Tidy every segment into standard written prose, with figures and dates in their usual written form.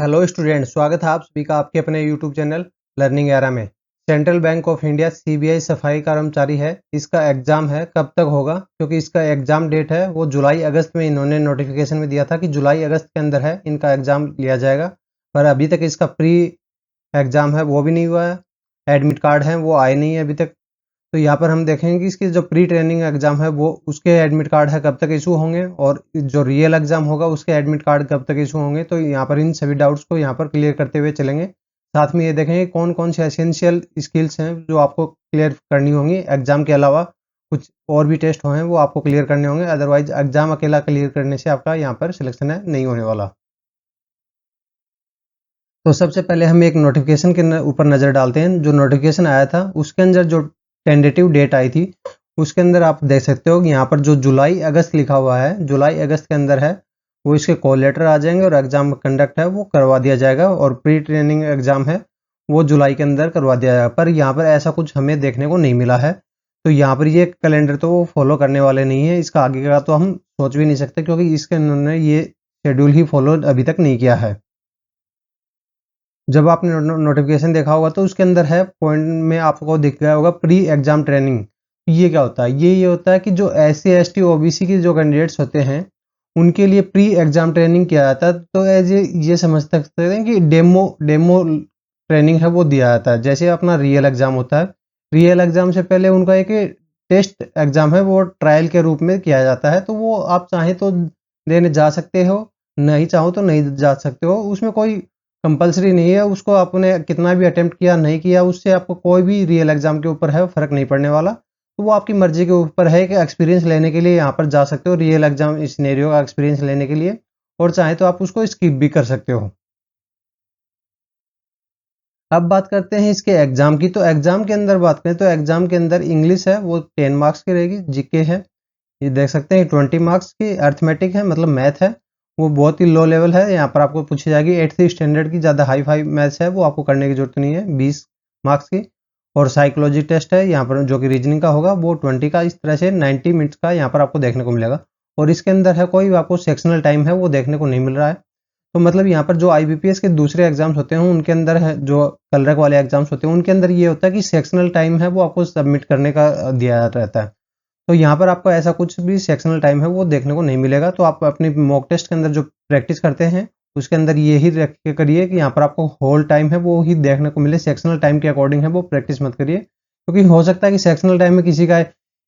Hello student, स्वागत है आप सभी का आपके अपने यूट्यूब चैनल लर्निंग एरा में। Central bank of India CBI सफाई कर्मचारी है, इसका एग्ज़ाम है। कब तक होगा? क्योंकि इसका एग्ज़ाम डेट है वो जुलाई अगस्त में इन्होंने नोटिफिकेशन में दिया था कि जुलाई अगस्त के अंदर है इनका एग्ज़ाम लिया जाएगा। पर अभी तक इसका प्री एग्ज़ाम है वो भी नहीं हुआ है, एडमिट कार्ड हैं वो आए नहीं है अभी तक। तो यहाँ पर हम देखेंगे कि इसकी जो प्री ट्रेनिंग एग्ज़ाम है वो उसके एडमिट कार्ड है कब तक इशू होंगे, और जो रियल एग्ज़ाम होगा उसके एडमिट कार्ड कब तक इशू होंगे। तो यहाँ पर इन सभी डाउट्स को यहाँ पर क्लियर करते हुए चलेंगे। साथ में ये देखेंगे कौन-कौन से एसेंशियल स्किल्स हैं जो आपको क्लियर करनी होंगी। एग्ज़ाम के अलावा कुछ और भी टेस्ट हैं वो आपको क्लियर करने होंगे, अदरवाइज़ एग्ज़ाम अकेला क्लियर करने से आपका यहाँ पर सिलेक्शन है नहीं होने वाला। तो सबसे पहले हम एक नोटिफिकेशन के ऊपर नज़र डालते हैं। जो नोटिफिकेशन आया था उसके अंदर जो टेंटेटिव डेट आई थी उसके अंदर आप देख सकते हो कि यहाँ पर जो जुलाई अगस्त लिखा हुआ है, जुलाई अगस्त के अंदर है वो इसके कॉल लेटर आ जाएंगे और एग्ज़ाम कंडक्ट है वो करवा दिया जाएगा, और प्री ट्रेनिंग एग्ज़ाम है वो जुलाई के अंदर करवा दिया जाएगा। पर यहाँ पर ऐसा कुछ हमें देखने को नहीं मिला है। तो यहाँ पर ये कैलेंडर तो वो फॉलो करने वाले नहीं है, इसका आगे का तो हम सोच भी नहीं सकते क्योंकि इसके उन्होंने ये शेड्यूल ही फॉलो अभी तक नहीं किया है। जब आपने नोटिफिकेशन देखा होगा तो उसके अंदर है पॉइंट में आपको दिख गया होगा प्री एग्जाम ट्रेनिंग। ये क्या होता है? ये होता है कि जो एससी एसटी ओबीसी के जो कैंडिडेट्स होते हैं उनके लिए प्री एग्जाम ट्रेनिंग किया जाता है। तो एज ये समझ सकते हैं कि डेमो डेमो ट्रेनिंग है वो दिया जाता है, जैसे अपना रियल एग्जाम होता है। रियल एग्जाम से पहले उनका एक टेस्ट एग्जाम है वो ट्रायल के रूप में किया जाता है। तो वो आप चाहें तो देने जा सकते हो, नहीं चाहो तो नहीं जा सकते हो। उसमें कोई कंपल्सरी नहीं है, उसको आपने कितना भी अटेम्प्ट किया नहीं किया उससे आपको कोई भी रियल एग्जाम के ऊपर है फ़र्क नहीं पड़ने वाला। तो वो आपकी मर्ज़ी के ऊपर है कि एक्सपीरियंस लेने के लिए यहाँ पर जा सकते हो, रियल एग्जाम सिनेरियो का एक्सपीरियंस लेने के लिए, और चाहे तो आप उसको स्किप भी कर सकते हो। अब बात करते हैं इसके एग्ज़ाम की। तो एग्ज़ाम के अंदर बात करें तो एग्ज़ाम के अंदर इंग्लिश है वो 10 मार्क्स की रहेगी, जीके है ये देख सकते हैं 20 मार्क्स की, अरिथमेटिक है मतलब मैथ है वो बहुत ही लो लेवल है। यहाँ पर आपको पूछी जाएगी 8th स्टैंडर्ड की, ज़्यादा हाई फाई मैथ्स है वो आपको करने की ज़रूरत नहीं है, 20 मार्क्स की। और साइकोलॉजी टेस्ट है यहाँ पर जो कि रीजनिंग का होगा वो 20 का। इस तरह से 90 मिनट्स का यहाँ पर आपको देखने को मिलेगा। और इसके अंदर है कोई आपको सेक्शनल टाइम है वो देखने को नहीं मिल रहा है। तो मतलब यहाँ पर जो आईबीपीएस के दूसरे एग्जाम्स होते हैं उनके अंदर है, जो कलरक वाले एग्जाम्स होते हैं उनके अंदर ये होता है कि सेक्शनल टाइम है वो आपको सबमिट करने का दिया रहता है। तो यहाँ पर आपको ऐसा कुछ भी सेक्शनल टाइम है वो देखने को नहीं मिलेगा। तो आप अपनी मॉक टेस्ट के अंदर जो प्रैक्टिस करते हैं उसके अंदर ये ही रख के करिए कि यहाँ पर आपको होल टाइम है वो ही देखने को मिले, सेक्शनल टाइम के अकॉर्डिंग है वो प्रैक्टिस मत करिए। क्योंकि हो सकता है कि सेक्शनल टाइम में किसी का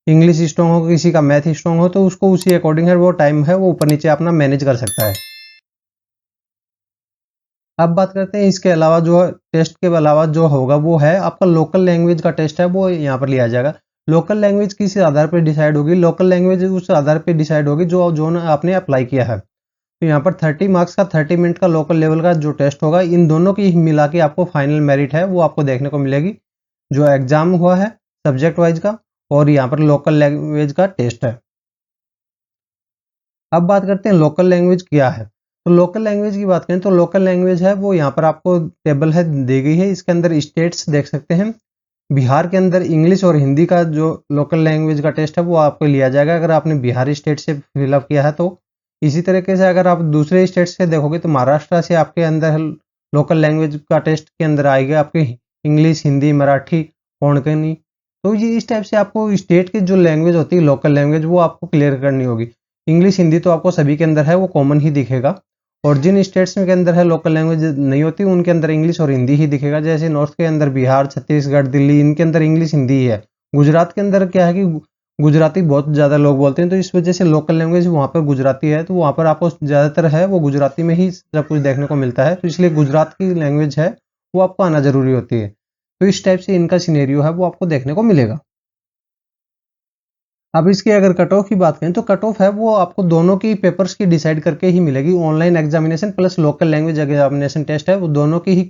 इंग्लिश स्ट्रॉन्ग हो, किसी का मैथ स्ट्रॉन्ग हो, तो उसको उसी अकॉर्डिंग है वो टाइम है वो ऊपर नीचे अपना मैनेज कर सकता है। अब बात करते हैं इसके अलावा जो टेस्ट के अलावा जो होगा वो है आपका लोकल लैंग्वेज का टेस्ट है वो यहाँ पर लिया जाएगा। लोकल लैंग्वेज किस आधार पर डिसाइड होगी? लोकल लैंग्वेज उस आधार पर डिसाइड होगी जो जो आपने अप्लाई किया है। तो यहाँ पर 30 मार्क्स का 30 मिनट का लोकल लेवल का जो टेस्ट होगा, इन दोनों की मिला के आपको फाइनल मेरिट है वो आपको देखने को मिलेगी। जो एग्जाम हुआ है सब्जेक्ट वाइज का, और यहाँ पर लोकल लैंग्वेज का टेस्ट है। अब बात करते हैं लोकल लैंग्वेज क्या है। तो लोकल लैंग्वेज की बात करें तो लोकल लैंग्वेज है वो यहाँ पर आपको टेबल है दी गई है, इसके अंदर स्टेट्स देख सकते हैं। बिहार के अंदर इंग्लिश और हिंदी का जो लोकल लैंग्वेज का टेस्ट है वो आपको लिया जाएगा अगर आपने बिहार स्टेट से फिलअप किया है तो। इसी तरीके से अगर आप दूसरे स्टेट से देखोगे तो महाराष्ट्र से आपके अंदर लोकल लैंग्वेज का टेस्ट के अंदर आएगा आपके इंग्लिश, हिंदी, मराठी, कोंकणी। तो ये इस टाइप से आपको स्टेट की जो लैंग्वेज होती है लोकल लैंग्वेज वो आपको क्लियर करनी होगी। इंग्लिश हिंदी तो आपको सभी के अंदर है वो कॉमन ही दिखेगा, और जिन स्टेट्स में के अंदर है लोकल लैंग्वेज नहीं होती उनके अंदर इंग्लिश और हिंदी ही दिखेगा। जैसे नॉर्थ के अंदर बिहार, छत्तीसगढ़, दिल्ली, इनके अंदर इंग्लिश हिंदी ही है। गुजरात के अंदर क्या है कि गुजराती बहुत ज़्यादा लोग बोलते हैं, तो इस वजह से लोकल लैंग्वेज वहाँ पर गुजराती है, तो वहाँ पर आपको ज़्यादातर है वो गुजराती में ही सब कुछ देखने को मिलता है। तो इसलिए गुजरात की लैंग्वेज है वो आपको आना ज़रूरी होती है। तो इस टाइप से इनका सिनेरियो है वो आपको देखने को मिलेगा। अब इसकी अगर कट ऑफ की बात करें तो कट ऑफ है वो आपको दोनों की पेपर्स की डिसाइड करके ही मिलेगी। Online examination plus local language examination test है वो दोनों की ही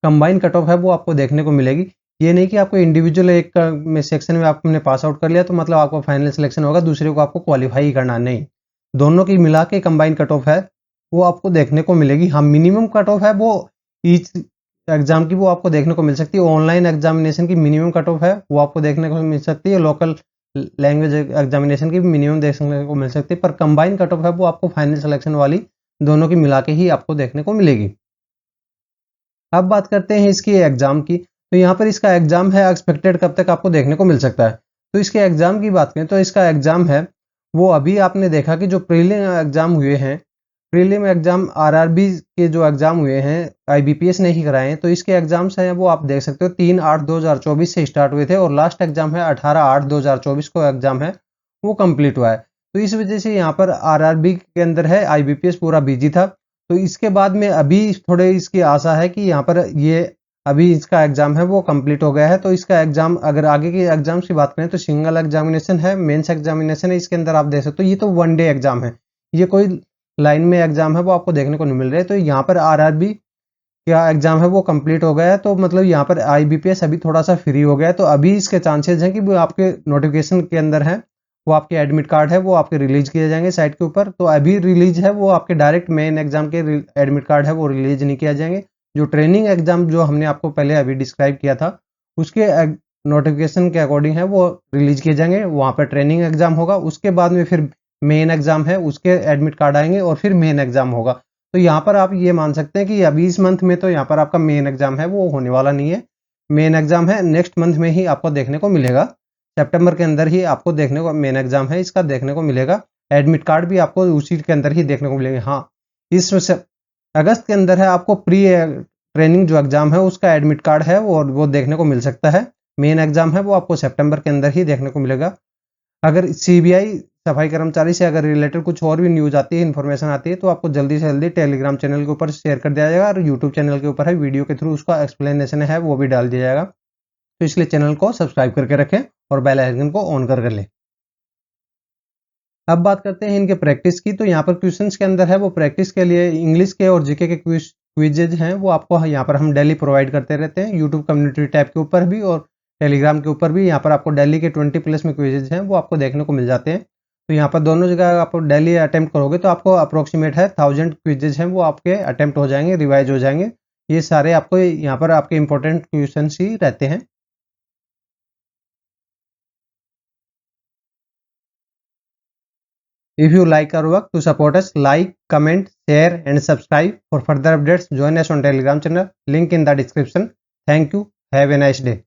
कंबाइन कट ऑफ है वो आपको देखने को मिलेगी। ये नहीं कि आपको इंडिविजुअल एक में सेक्शन में आपने पास आउट कर लिया तो मतलब आपका फाइनल सिलेक्शन होगा, दूसरे को आपको क्वालिफाई ही करना नहीं। दोनों की मिला के कंबाइन कट ऑफ है वो आपको देखने को मिलेगी। हाँ, मिनिमम कट ऑफ है वो ईच एग्जाम की वो आपको देखने को मिल सकती है। ऑनलाइन एग्जामिनेशन की मिनिमम कट ऑफ है वो आपको देखने को मिल सकती है। लोकल लैंग्वेज एग्जामिनेशन की भी मिनिमम देखने को मिल सकती है, पर कंबाइन कट ऑफ है वो आपको फाइनल सिलेक्शन वाली दोनों की मिला के ही आपको देखने को मिलेगी। अब बात करते हैं इसकी एग्जाम की। तो यहाँ पर इसका एग्जाम है एक्सपेक्टेड कब तक आपको देखने को मिल सकता है। तो इसके एग्जाम की बात करें तो इसका एग्जाम है वो अभी आपने देखा कि जो प्रीलिम एग्जाम हुए हैं, प्रीलिम एग्जाम आरआरबी के जो एग्जाम हुए हैं आईबीपीएस ने ही कराए हैं, तो इसके एग्जाम्स हैं वो आप देख सकते हो 3/8/2024 से स्टार्ट हुए थे और लास्ट एग्जाम है 18/8/2024 को एग्जाम है वो कंप्लीट हुआ है। तो इस वजह से यहाँ पर आरआरबी के अंदर है, आईबीपीएस पूरा बिजी था। तो इसके बाद में अभी थोड़े इसकी आशा है कि यहाँ पर ये अभी इसका एग्जाम है वो कंप्लीट हो गया है। तो इसका एग्जाम अगर आगे के एग्जाम्स की बात करें तो सिंगल एग्जामिनेशन है, मेंस एग्जामिनेशन है, इसके अंदर आप देख सकते हो ये तो 1 डे एग्जाम है, ये कोई लाइन में एग्जाम है वो आपको देखने को नहीं मिल रहा है। तो यहाँ पर आरआरबी का एग्जाम है वो कंप्लीट हो गया है, तो मतलब यहाँ पर आईबीपीएस अभी थोड़ा सा फ्री हो गया है। तो अभी इसके चांसेस हैं कि वो आपके नोटिफिकेशन के अंदर है, वो आपके एडमिट कार्ड है वो आपके रिलीज किए जाएंगे साइट के ऊपर। तो अभी रिलीज है वो आपके डायरेक्ट मेन एग्जाम के एडमिट कार्ड है वो रिलीज नहीं किया जाएंगे। जो ट्रेनिंग एग्जाम जो हमने आपको पहले अभी डिस्क्राइब किया था उसके नोटिफिकेशन के अकॉर्डिंग है वो रिलीज किए जाएंगे, वहाँ पर ट्रेनिंग एग्जाम होगा, उसके बाद में फिर मेन एग्जाम है उसके एडमिट कार्ड आएंगे और फिर मेन एग्जाम होगा। तो यहाँ पर आप ये मान सकते हैं कि अभी इस मंथ में तो यहाँ पर आपका मेन एग्जाम है वो होने वाला नहीं है, मेन एग्जाम है नेक्स्ट मंथ में ही आपको देखने को मिलेगा, सितंबर के अंदर ही आपको देखने को मेन एग्जाम है इसका देखने को मिलेगा। एडमिट कार्ड भी आपको उसी के अंदर ही देखने को मिलेंगे। हाँ, इस अगस्त के अंदर है आपको प्री ट्रेनिंग जो एग्जाम है उसका एडमिट कार्ड है वो देखने को मिल सकता है। मेन एग्जाम है वो आपको सितंबर के अंदर ही देखने को मिलेगा। अगर सीबीआई सफाई कर्मचारी से अगर रिलेटेड कुछ और भी न्यूज आती है, इन्फॉर्मेशन आती है, तो आपको जल्दी से जल्दी टेलीग्राम चैनल के ऊपर शेयर कर दिया जाएगा और यूट्यूब चैनल के ऊपर है वीडियो के थ्रू उसका एक्सप्लेनेशन है वो भी डाल दिया जाएगा। तो इसलिए चैनल को सब्सक्राइब करके रखें और बेल आइकन को ऑन कर लें। अब बात करते हैं इनके प्रैक्टिस की। तो यहाँ पर क्वेश्चंस के अंदर है वो प्रैक्टिस के लिए इंग्लिश के और जीके के क्विजेज हैं वो आपको यहाँ पर हम डेली प्रोवाइड करते रहते हैं, यूट्यूब कम्युनिटी टैब के ऊपर भी और टेलीग्राम के ऊपर भी। यहाँ पर आपको डेली के 20+ में क्विजेज हैं वो आपको देखने को मिल जाते हैं। तो यहाँ पर दोनों जगह आप डेली अटेम्प्ट करोगे तो आपको अप्रोक्सीमेट है 1000 क्विजेज हैं वो आपके अटेम्प्ट हो जाएंगे, रिवाइज हो जाएंगे। ये सारे आपको यहाँ पर आपके इंपॉर्टेंट क्वेश्चन ही रहते हैं। If you like our work, to support us, like, comment, share and subscribe. For further updates, join us on Telegram channel. Link in the description. Thank you. Have a nice day.